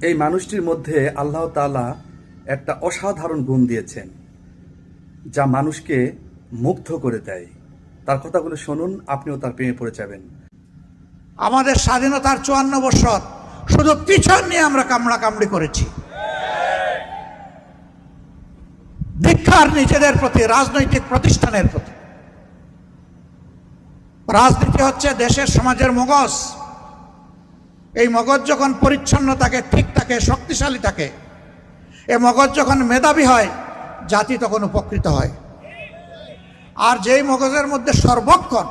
এই মানুষটির মধ্যে আল্লাহ তাআলা একটা অসাধারণ গুণ দিয়েছেন, যা মানুষকে মুগ্ধ করে দেয়। তার কথাগুলো শুনুন, আপনিও তার প্রেমে পড়ে যাবেন। আমাদের স্বাধীনতার ৫৪ বছর শুধু পিছন নিয়ে আমরা কামড়াকামড়ি করেছি। ধিক্কার নিজেদের প্রতি, রাজনৈতিক প্রতিষ্ঠানের প্রতি। রাজনীতি হচ্ছে দেশের সমাজের মগজ। এই মগজ যখন পরিচ্ছন্ন থাকে, ঠিক থাকে, শক্তিশালী থাকে, এ মগজ যখন মেধাবী হয়, জাতি তখন উপকৃত হয়। আর যেই মগজের মধ্যে সর্বক্ষণ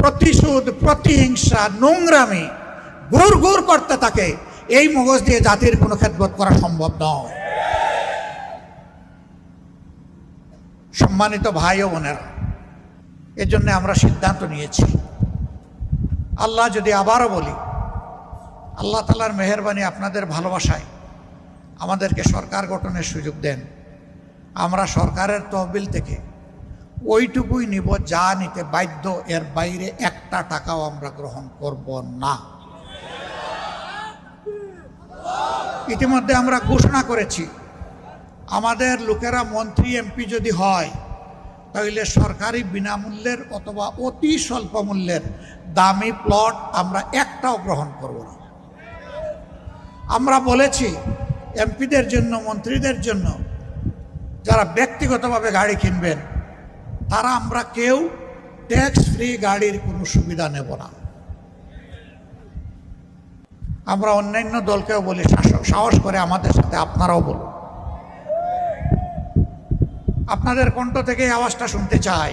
প্রতিশোধ, প্রতিহিংসা, নোংরামি গুড় গুড় করতে থাকে, এই মগজ দিয়ে জাতির কোনো খেদমত করা সম্ভব নয়। সম্মানিত ভাই ও বোনেরা, এজন্য আমরা সিদ্ধান্ত নিয়েছি, আল্লাহ যদি আবারও বলি, আল্লাহ তাআলার মেহেরবানি, আপনাদের ভালোবাসায় আমাদেরকে সরকার গঠনের সুযোগ দেন। আমরা সরকারের তহবিল থেকে ওইটুকুই নিব যা নিতে বাধ্য, এর বাইরে একটা টাকাও আমরা গ্রহণ করব না। ইতিমধ্যে আমরা ঘোষণা করেছি, আমাদের লোকেরা মন্ত্রী এমপি যদি হয়, তাহলে সরকারি বিনামূল্যের অথবা অতি স্বল্প মূল্যের দামি প্লট আমরা একটাও গ্রহণ করব না। আমরা বলেছি, এমপিদের জন্য, মন্ত্রীদের জন্য যারা ব্যক্তিগতভাবে গাড়ি কিনবেন, তারা আমরা কেউ ট্যাক্স ফ্রি গাড়ির কোনো সুবিধা নেব না। আমরা অন্যান্য দলকেও বলি, সাহস করে আমাদের সাথে আপনারাও বলুন। আপনাদের কণ্ঠ থেকে এই আওয়াজটা শুনতে চাই।